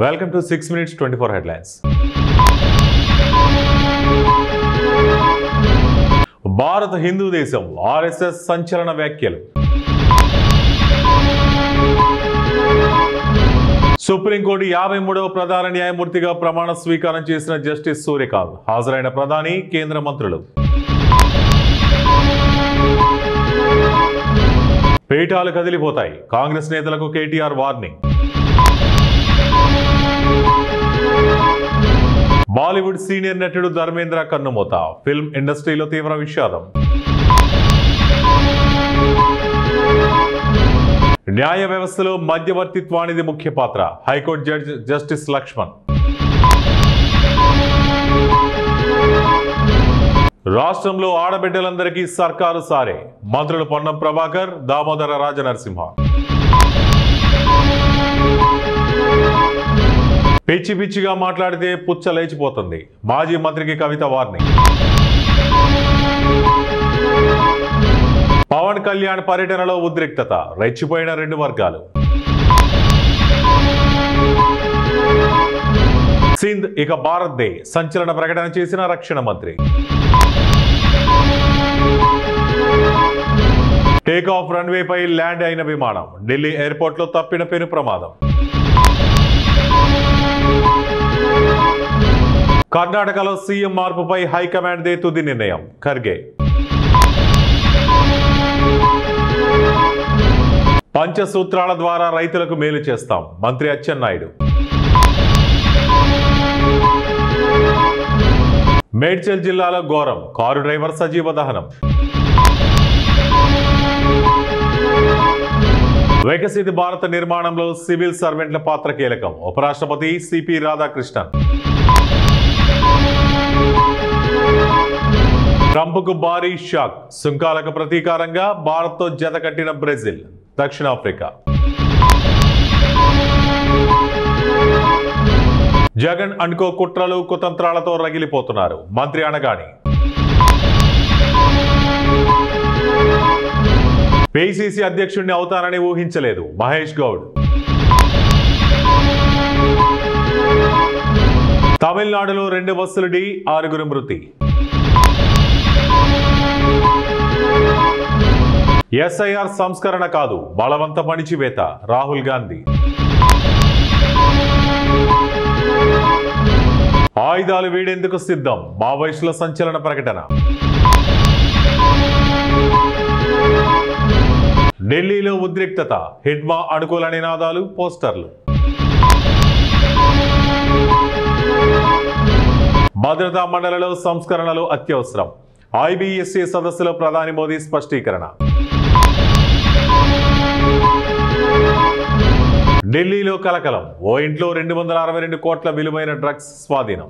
Welcome to 6 Minutes 24 Headlines. భారత హిందూ దేశం RSS సంచలన వ్యాఖ్యలు. సుప్రీంకోర్టు 53వ ప్రధాన న్యాయమూర్తిగా ప్రమాణ స్వీకారం చేసిన జస్టిస్ సూర్యకాంత్ హాజరైన ప్రధాని, కేంద్ర మంత్రులు. పీఠాలు కదిలిపోతాయి, కాంగ్రెస్ నేతలకు కేటీఆర్ వార్నింగ్. బాలీవుడ్ సీనియర్ నటుడు ధర్మేంద్ర కన్నుమూత, ఫిల్మ్ ఇండస్ట్రీలో తీవ్ర విషాదం. న్యాయ వ్యవస్థలో మధ్యవర్తిత్వానిది ముఖ్య పాత్ర, హైకోర్టు జడ్జి జస్టిస్ లక్ష్మణ్. రాష్ట్రంలో ఆడబిడ్డలందరికీ సర్కారు సారే, మంత్రులు పొన్నం ప్రభాకర్, దామోదర రాజనరసింహ. పిచ్చి పిచ్చిగా మాట్లాడితే పుచ్చ లేచిపోతుంది, మాజీ మంత్రికి కవిత వార్నింగ్. పవన్ కళ్యాణ్ పర్యటనలో ఉద్రిక్తత, రెచ్చిపోయిన రెండు వర్గాలు. సింధ్ ఇక భారత్ దే సంచలన ప్రకటన చేసిన రక్షణ మంత్రి. టేక్ ఆఫ్ రన్వేపై ల్యాండ్ అయిన విమానం, ఢిల్లీ ఎయిర్పోర్ట్ లో తప్పిన పెను ప్రమాదం. కర్ణాటకలో సీఎం మార్పుపై హైకమాండ్ దే తుది నిర్ణయం, ఖర్గే. పంచసూత్రాల ద్వారా రైతులకు మేలు చేస్తాం, మంత్రి అచ్చెన్నాయుడు. మేడ్చల్ జిల్లాలో ఘోరం, కారు డ్రైవర్ సజీవ దహనం. వికసిత భారత నిర్మాణంలో సివిల్ సర్వెంట్ల పాత్ర కీలకం, ఉపరాష్ట్రపతి సిపి రాధాకృష్ణన్. ట్రంప్కు భారీ షాక్, సుంకాలకు ప్రతీకారంగా భారత్తో జత కట్టిన బ్రెజిల్, దక్షిణాఫ్రికా. జగన్ అనుకో కుట్రలు కుతంత్రాలతో రగిలిపోతున్నారు, మంత్రి అనగాని. పిసిసి అధ్యక్షుడిని అవుతానని ఊహించలేదు, మహేష్ గౌడ్. తమిళనాడులో 2 బస్సులు ఢీ, 6 మృతి. ఎస్ఐఆర్ సంస్కరణ కాదు, బలవంత పణిచివేత, రాహుల్ గాంధీ. ఆయుధాలు వీడేందుకు సిద్ధం, మావోయిస్టుల సంచలన ప్రకటన. ఢిల్లీలో ఉద్రిక్తత, హిడ్మా అనుకూల నినాదాలు, పోస్టర్లు. భద్రతా మండలిలో సంస్కరణలు అత్యవసరం, ఐబిఎస్సి సదస్సులో ప్రధాని మోదీ స్పష్టీకరణ. ఢిల్లీలో కలకలం, ఓ ఇంట్లో 262 కోట్ల విలువైన డ్రగ్స్ స్వాధీనం.